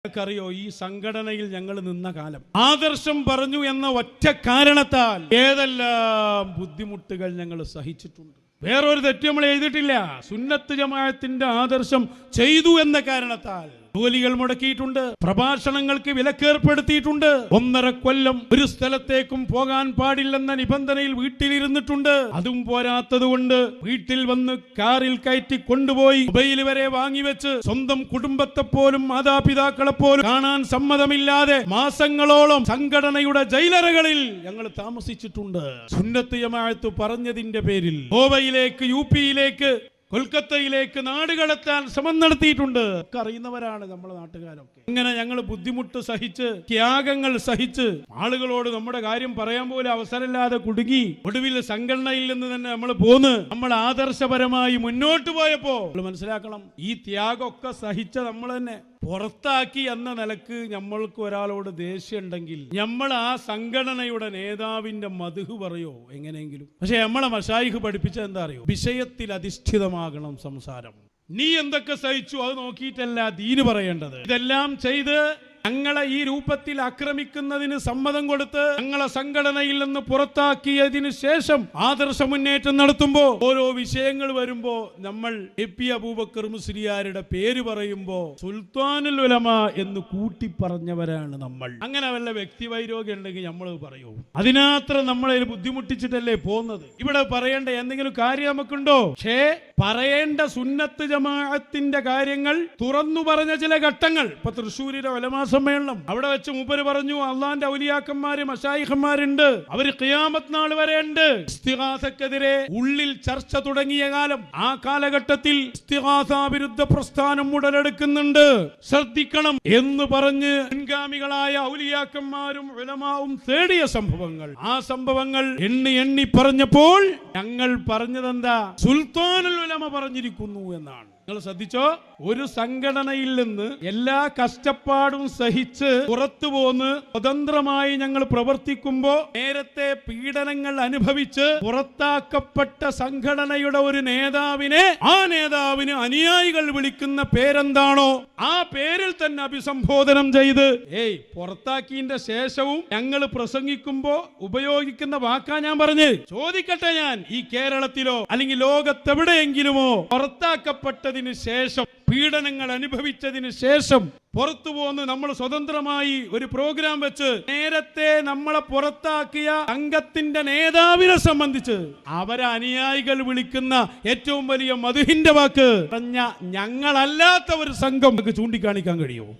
അറിയോ, ഈ സംഘടനയിൽ ഞങ്ങൾ നിന്ന കാലം ആദർശം പറഞ്ഞു എന്ന ഒറ്റ കാരണത്താൽ ഏതെല്ലാം ബുദ്ധിമുട്ടുകൾ ഞങ്ങൾ സഹിച്ചിട്ടുണ്ട്. വേറൊരു തെറ്റ് നമ്മൾ എഴുതിയിട്ടില്ല. സുന്നത്ത് ജമാഅത്തിന്റെ ആദർശം ചെയ്തു എന്ന കാരണത്താൽ ജോലികൾ മുടക്കിയിട്ടുണ്ട്, പ്രഭാഷണങ്ങൾക്ക് വിലക്കേർപ്പെടുത്തിയിട്ടുണ്ട്, 1.5 കൊല്ലം ഒരു സ്ഥലത്തേക്കും പോകാൻ പാടില്ലെന്ന നിബന്ധനയിൽ വീട്ടിലിരുന്നിട്ടുണ്ട്. അതും പോരാത്തതുകൊണ്ട് വീട്ടിൽ വന്ന് കാറിൽ കയറ്റി കൊണ്ടുപോയി മൊബൈൽ വരെ വാങ്ങിവെച്ച് സ്വന്തം കുടുംബത്തെ പോലും മാതാപിതാക്കളെ പോലും കാണാൻ സമ്മതമില്ലാതെ മാസങ്ങളോളം സംഘടനയുടെ ജയിലറകളിൽ ഞങ്ങൾ താമസിച്ചിട്ടുണ്ട്. സുന്നത്ത് ജമാഅത്ത് പറഞ്ഞതിന്റെ പേരിൽ ഗോവയിലേക്ക്, യുപിയിലേക്ക്, കൊൽക്കത്തയിലേക്ക് നാടുകടത്താൻ ശ്രമം നടത്തിയിട്ടുണ്ട്. അറിയുന്നവരാണ് നമ്മുടെ നാട്ടുകാരൊക്കെ. ഇങ്ങനെ ഞങ്ങൾ ബുദ്ധിമുട്ട് സഹിച്ച്, ത്യാഗങ്ങൾ സഹിച്ച്, ആളുകളോട് നമ്മുടെ കാര്യം പറയാൻ പോലും അവസരമില്ലാതെ കുടുങ്ങി, ഒടുവിൽ സംഘടനയിൽ നിന്ന് തന്നെ നമ്മൾ പോന്ന് നമ്മൾ ആദർശപരമായി മുന്നോട്ട് പോയപ്പോ മനസ്സിലാക്കണം, ഈ ത്യാഗമൊക്കെ സഹിച്ച നമ്മൾ തന്നെ പുറത്താക്കി എന്ന നിലക്ക് നമ്മൾക്ക് ഒരാളോട് ദേഷ്യം ഉണ്ടെങ്കിൽ നമ്മൾ ആ സംഘടനയുടെ നേതാവിന്റെ മദ്ഹ് പറയോ എങ്ങനെയെങ്കിലും. പക്ഷെ നമ്മളെ മശായിഖ് പഠിപ്പിച്ചത് എന്താ അറിയോ, വിഷയത്തിൽ അധിഷ്ഠിതമാകണം സംസാരം. നീ എന്തൊക്കെ സഹിച്ചു അത് നോക്കിയിട്ടല്ല ദീന് പറയേണ്ടത്. ഇതെല്ലാം ചെയ്ത് ഞങ്ങളെ ഈ രൂപത്തിൽ ആക്രമിക്കുന്നതിന് സമ്മതം കൊടുത്ത് ഞങ്ങളെ സംഘടനയിൽ നിന്ന് പുറത്താക്കിയതിന് ശേഷം ആദർശ മുന്നേറ്റം നടത്തുമ്പോ ഓരോ വിഷയങ്ങൾ വരുമ്പോ നമ്മൾ എ.പി. അബൂബക്കർ മുസ്ലിയാരുടെ പേര് പറയുമ്പോ സുൽത്താനുൽ ഉലമ എന്ന് കൂട്ടി പറഞ്ഞവരാണ് നമ്മൾ. അങ്ങനെ വല്ല വ്യക്തിവൈരോഗ്യം ഉണ്ടെങ്കിൽ നമ്മൾ പറയൂ. അതിനത്ര നമ്മളെ ബുദ്ധിമുട്ടിച്ചിട്ടല്ലേ പോകുന്നത്. ഇവിടെ പറയേണ്ട എന്തെങ്കിലും കാര്യം നമുക്കുണ്ടോ? പക്ഷേ പറയേണ്ട സുന്നത്ത് ജമാഅത്തിന്റെ കാര്യങ്ങൾ തുറന്നു പറഞ്ഞ ചില ഘട്ടങ്ങൾ. ഇപ്പൊ തൃശ്ശൂരിലെ ഉലമാ സമ്മേളനം, അവിടെ വെച്ച് മൂപ്പര് പറഞ്ഞു, അള്ളാന്റെ ഔലിയാക്കന്മാര് മശായിഖന്മാരുണ്ട്, അവര് ഖിയാമത്ത് നാൾ വരെ ഉണ്ട്. ഇസ്തിഗാസക്കെതിരെ ഉള്ളിൽ ചർച്ച തുടങ്ങിയ കാലം, ആ കാലഘട്ടത്തിൽ ഇസ്തിഗാസ വിരുദ്ധ പ്രസ്ഥാനം ഉടലെടുക്കുന്നുണ്ട്, ശ്രദ്ധിക്കണം എന്ന് പറഞ്ഞ് മുൻഗാമികളായ ഔലിയാക്കന്മാരും ഉലമാവും തേടിയ സംഭവങ്ങൾ, ആ സംഭവങ്ങൾ എണ്ണി പറഞ്ഞപ്പോൾ ഞങ്ങൾ പറഞ്ഞതെന്താ, സുൽത്താനുൽ ഉലമ പറഞ്ഞിരിക്കുന്നു എന്നാണ്. നിങ്ങൾ ശ്രദ്ധിച്ചോ, ഒരു സംഘടനയിൽ നിന്ന് എല്ലാ കഷ്ടപ്പാടും സഹിച്ച് പുറത്തു പോന്ന് സ്വതന്ത്രമായി ഞങ്ങൾ പ്രവർത്തിക്കുമ്പോ നേരത്തെ പീഡനങ്ങൾ അനുഭവിച്ച് പുറത്താക്കപ്പെട്ട സംഘടനയുടെ ഒരു നേതാവിനെ, ആ നേതാവിന് അനുയായികൾ വിളിക്കുന്ന പേരെന്താണോ ആ പേരിൽ തന്നെ അഭിസംബോധനം ചെയ്ത് പുറത്താക്കിയതിന്റെ ശേഷവും ഞങ്ങൾ പ്രസംഗിക്കുമ്പോ ഉപയോഗിക്കുന്ന വാക്കാ ഞാൻ പറഞ്ഞ്. ചോദിക്കട്ടെ, ഞാൻ ഈ കേരളത്തിലോ അല്ലെങ്കിൽ ലോകത്തെവിടെയെങ്കിലുമോ പുറത്താക്കപ്പെട്ടത് ശേഷം, പീഡനങ്ങൾ അനുഭവിച്ചതിന് ശേഷം പുറത്തു പോന്ന് നമ്മൾ സ്വതന്ത്രമായി ഒരു പ്രോഗ്രാം വെച്ച് നേരത്തെ നമ്മളെ പുറത്താക്കിയ സംഘത്തിന്റെ നേതാവിനെ സംബന്ധിച്ച് അവരെ അനുയായികൾ വിളിക്കുന്ന ഏറ്റവും വലിയ മദ്ഹിന്റെ വാക്ക് പറഞ്ഞ ഞങ്ങളല്ലാത്ത ഒരു സംഘം ചൂണ്ടിക്കാണിക്കാൻ കഴിയുമോ?